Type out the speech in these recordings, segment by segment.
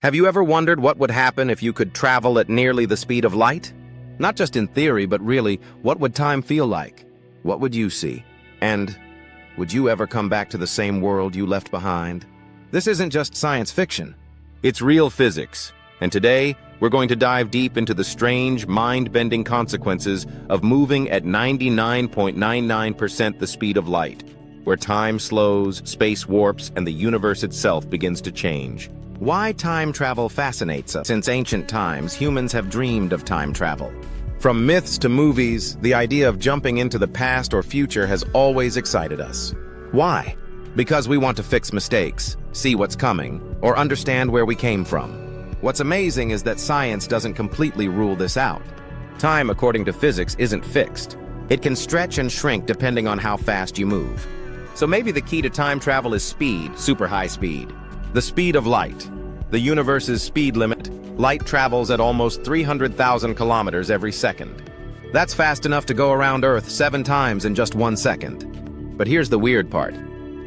Have you ever wondered what would happen if you could travel at nearly the speed of light? Not just in theory, but really, what would time feel like? What would you see? And would you ever come back to the same world you left behind? This isn't just science fiction. It's real physics. And today, we're going to dive deep into the strange, mind-bending consequences of moving at 99.99% the speed of light, where time slows, space warps, and the universe itself begins to change. Why time travel fascinates us. Since ancient times, humans have dreamed of time travel. From myths to movies, the idea of jumping into the past or future has always excited us. Why? Because we want to fix mistakes, see what's coming, or understand where we came from. What's amazing is that science doesn't completely rule this out. Time, according to physics, isn't fixed. It can stretch and shrink depending on how fast you move. So maybe the key to time travel is speed, super high speed. The speed of light. The universe's speed limit. Light travels at almost 300,000 kilometers every second. That's fast enough to go around Earth 7 times in just 1 second. But here's the weird part.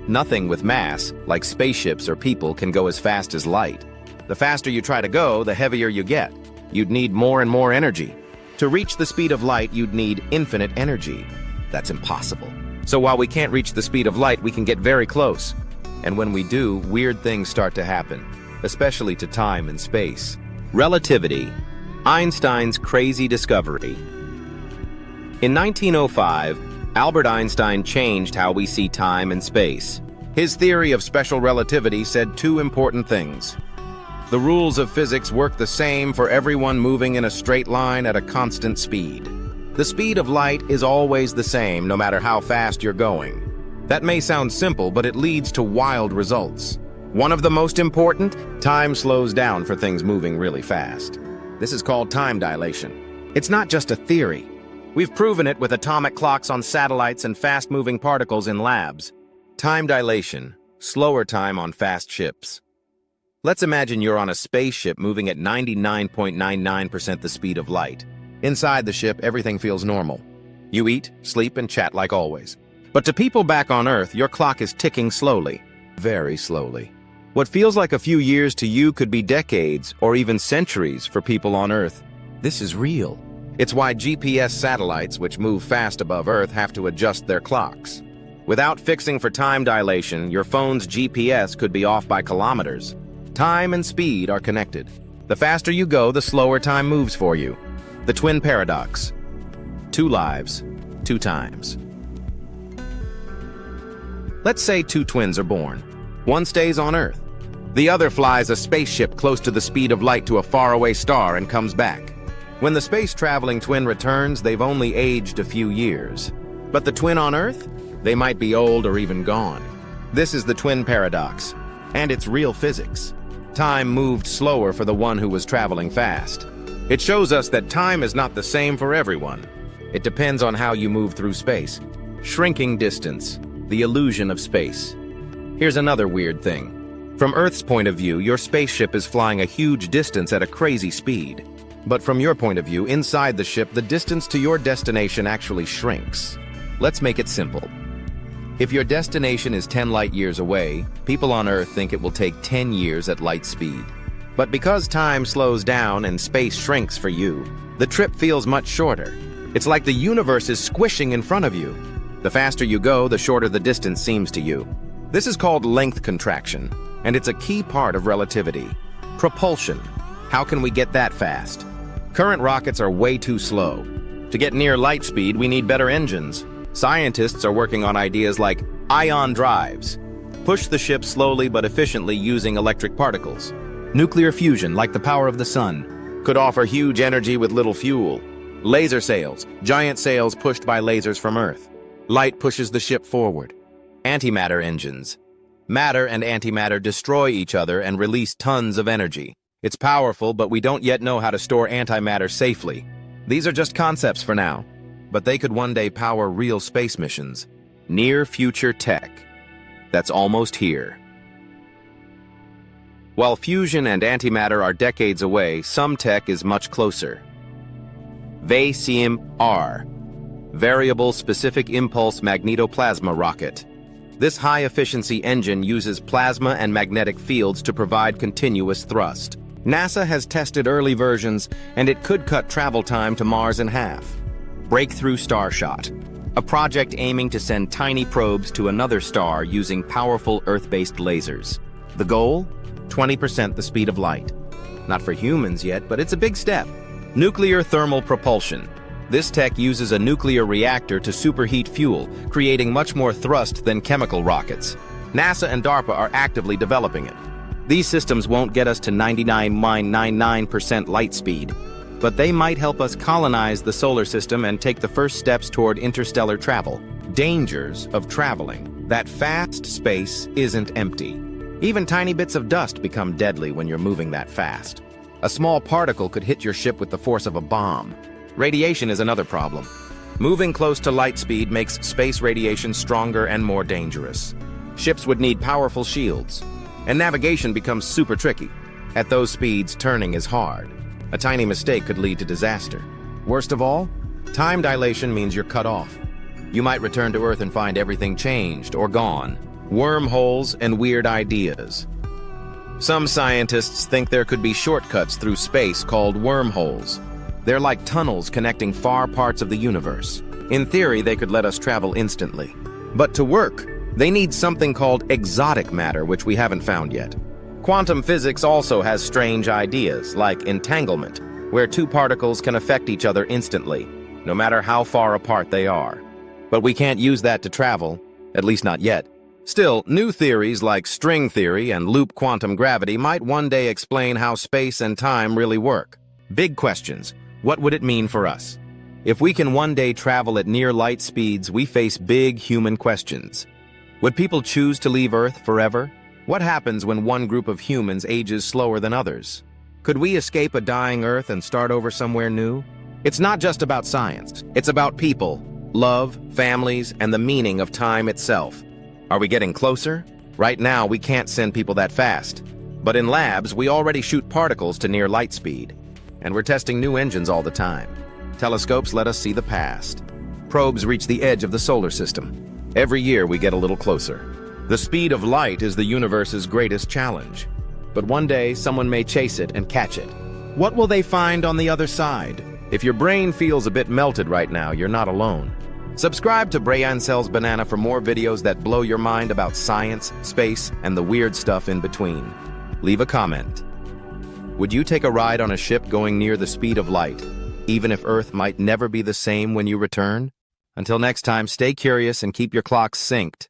Nothing with mass, like spaceships or people, can go as fast as light. The faster you try to go, the heavier you get. You'd need more and more energy. To reach the speed of light, you'd need infinite energy. That's impossible. So while we can't reach the speed of light, we can get very close. And when we do, weird things start to happen, especially to time and space. Relativity, Einstein's crazy discovery. In 1905, Albert Einstein changed how we see time and space. His theory of special relativity said 2 important things. The rules of physics work the same for everyone moving in a straight line at a constant speed. The speed of light is always the same, no matter how fast you're going. That may sound simple, but it leads to wild results. One of the most important, time slows down for things moving really fast. This is called time dilation. It's not just a theory. We've proven it with atomic clocks on satellites and fast-moving particles in labs. Time dilation, slower time on fast ships. Let's imagine you're on a spaceship moving at 99.99% the speed of light. Inside the ship, everything feels normal. You eat, sleep, and chat like always. But to people back on Earth, your clock is ticking slowly, very slowly. What feels like a few years to you could be decades or even centuries for people on Earth. This is real. It's why GPS satellites, which move fast above Earth, have to adjust their clocks. Without fixing for time dilation, your phone's GPS could be off by kilometers. Time and speed are connected. The faster you go, the slower time moves for you. The twin paradox. 2 lives, 2 times. Let's say 2 twins are born. One stays on Earth. The other flies a spaceship close to the speed of light to a faraway star and comes back. When the space-traveling twin returns, they've only aged a few years. But the twin on Earth? They might be old or even gone. This is the twin paradox, and it's real physics. Time moved slower for the one who was traveling fast. It shows us that time is not the same for everyone. It depends on how you move through space. Shrinking distance, the illusion of space. Here's another weird thing. From Earth's point of view, your spaceship is flying a huge distance at a crazy speed. But from your point of view, inside the ship, the distance to your destination actually shrinks. Let's make it simple. If your destination is 10 light years away, people on Earth think it will take 10 years at light speed. But because time slows down and space shrinks for you, the trip feels much shorter. It's like the universe is squishing in front of you. The faster you go, the shorter the distance seems to you. This is called length contraction, and it's a key part of relativity. Propulsion. How can we get that fast? Current rockets are way too slow. To get near light speed, we need better engines. Scientists are working on ideas like ion drives. Push the ship slowly but efficiently using electric particles. Nuclear fusion, like the power of the sun, could offer huge energy with little fuel. Laser sails, giant sails pushed by lasers from Earth. Light pushes the ship forward. Antimatter engines. Matter and antimatter destroy each other and release tons of energy. It's powerful, but we don't yet know how to store antimatter safely. These are just concepts for now, but they could one day power real space missions. Near future tech. That's almost here. While fusion and antimatter are decades away, some tech is much closer. VSIM-R, Variable Specific Impulse Magnetoplasma Rocket. This high-efficiency engine uses plasma and magnetic fields to provide continuous thrust. NASA has tested early versions, and it could cut travel time to Mars in half. Breakthrough Starshot, a project aiming to send tiny probes to another star using powerful Earth-based lasers. The goal? 20% the speed of light. Not for humans yet, but it's a big step. Nuclear thermal propulsion. This tech uses a nuclear reactor to superheat fuel, creating much more thrust than chemical rockets. NASA and DARPA are actively developing it. These systems won't get us to 99.99% light speed, but they might help us colonize the solar system and take the first steps toward interstellar travel. Dangers of traveling. That fast space isn't empty. Even tiny bits of dust become deadly when you're moving that fast. A small particle could hit your ship with the force of a bomb. Radiation is another problem. Moving close to light speed makes space radiation stronger and more dangerous. Ships would need powerful shields, and navigation becomes super tricky. At those speeds, turning is hard. A tiny mistake could lead to disaster. Worst of all, time dilation means you're cut off. You might return to Earth and find everything changed or gone. Wormholes and weird ideas. Some scientists think there could be shortcuts through space called wormholes. They're like tunnels connecting far parts of the universe. In theory, they could let us travel instantly. But to work, they need something called exotic matter, which we haven't found yet. Quantum physics also has strange ideas, like entanglement, where two particles can affect each other instantly, no matter how far apart they are. But we can't use that to travel, at least not yet. Still, new theories like string theory and loop quantum gravity might one day explain how space and time really work. Big questions. What would it mean for us? If we can one day travel at near light speeds, we face big human questions. Would people choose to leave Earth forever? What happens when one group of humans ages slower than others? Could we escape a dying Earth and start over somewhere new? It's not just about science. It's about people, love, families, and the meaning of time itself. Are we getting closer? Right now, we can't send people that fast. But in labs, we already shoot particles to near light speed. And we're testing new engines all the time. Telescopes let us see the past. Probes reach the edge of the solar system. Every year, we get a little closer. The speed of light is the universe's greatest challenge. But one day, someone may chase it and catch it. What will they find on the other side? If your brain feels a bit melted right now, you're not alone. Subscribe to braaaincellsbanana for more videos that blow your mind about science, space, and the weird stuff in between. Leave a comment. Would you take a ride on a ship going near the speed of light, even if Earth might never be the same when you return? Until next time, stay curious and keep your clocks synced.